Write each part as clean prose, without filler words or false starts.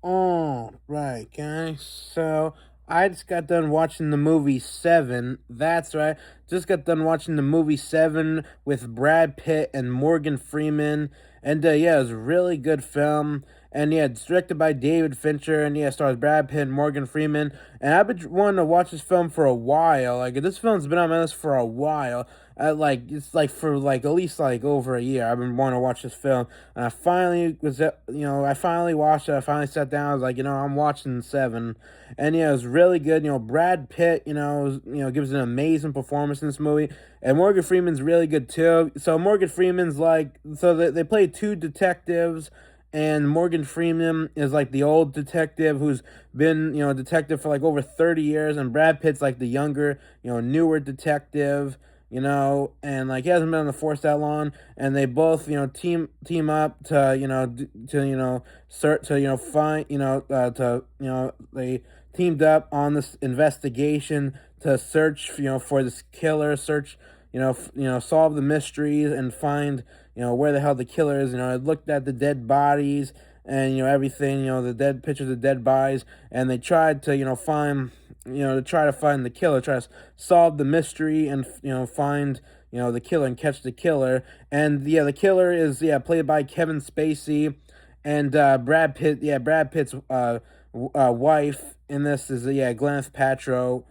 Oh, right, guys. So I just got done watching the movie Seven. That's right. Just got done watching the movie Seven with Brad Pitt and Morgan Freeman. And yeah, it was a really good film. And yeah, it's directed by David Fincher. And yeah, stars Brad Pitt and Morgan Freeman. And I've been wanting to watch this film for a while. Like this film's been on my list for a while. Like it's like for like at least like over a year. I've been wanting to watch this film, and I finally I finally watched it. I finally sat down. I was like, I'm watching Seven, and yeah, it was really good. Brad Pitt, gives an amazing performance in this movie, and Morgan Freeman's really good too. So Morgan Freeman's like, so they play two detectives. And Morgan Freeman is like the old detective who's been, a detective for like over 30 years. And Brad Pitt's like the younger, newer detective, and like he hasn't been on the force that long, and they both team up to search to find to they teamed up on this investigation to search for this killer, search solve the mysteries and find where the hell the killer is. I looked at the dead bodies and everything, the dead pictures of dead bodies, and they tried to find to try to find the killer, try to solve the mystery and find the killer and catch the killer. And yeah, the killer is played by Kevin Spacey, and Brad Pitt. Yeah, Brad Pitt's wife in this is Gwyneth Paltrow.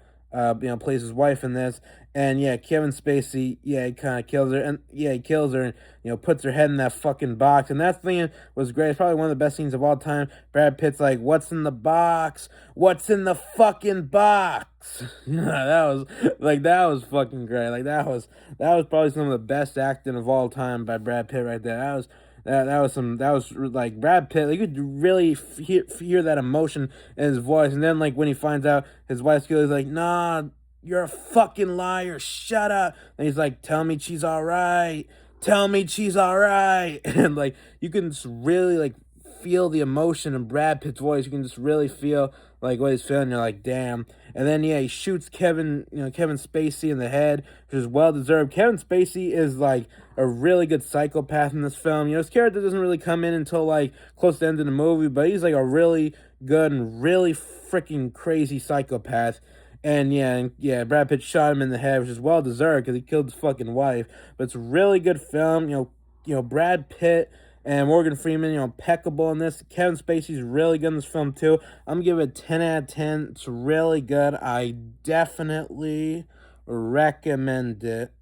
Plays his wife in this, and yeah, Kevin Spacey, he kind of kills her, and he kills her, and puts her head in that fucking box, and that thing was great. It's probably one of the best scenes of all time. Brad Pitt's like, "What's in the box? What's in the fucking box?" that was fucking great. Like that was probably some of the best acting of all time by Brad Pitt right there. That was like Brad Pitt. Like, you could really hear that emotion in his voice, and then like when he finds out his wife's killed, he's like, "Nah, you're a fucking liar. Shut up." And he's like, "Tell me she's all right. Tell me she's all right." And like you can just really like feel the emotion in Brad Pitt's voice. You can just really feel like what he's feeling. You're like, damn. And then he shoots Kevin Spacey in the head, which is well deserved. Kevin Spacey is like a really good psychopath in this film. His character doesn't really come in until like close to the end of the movie, but he's like a really good and really freaking crazy psychopath. And Brad Pitt shot him in the head, which is well deserved because he killed his fucking wife. But it's a really good film. Brad Pitt and Morgan Freeman, impeccable in this. Kevin Spacey's really good in this film too. I'm gonna give it a 10 out of 10. It's really good. I definitely recommend it.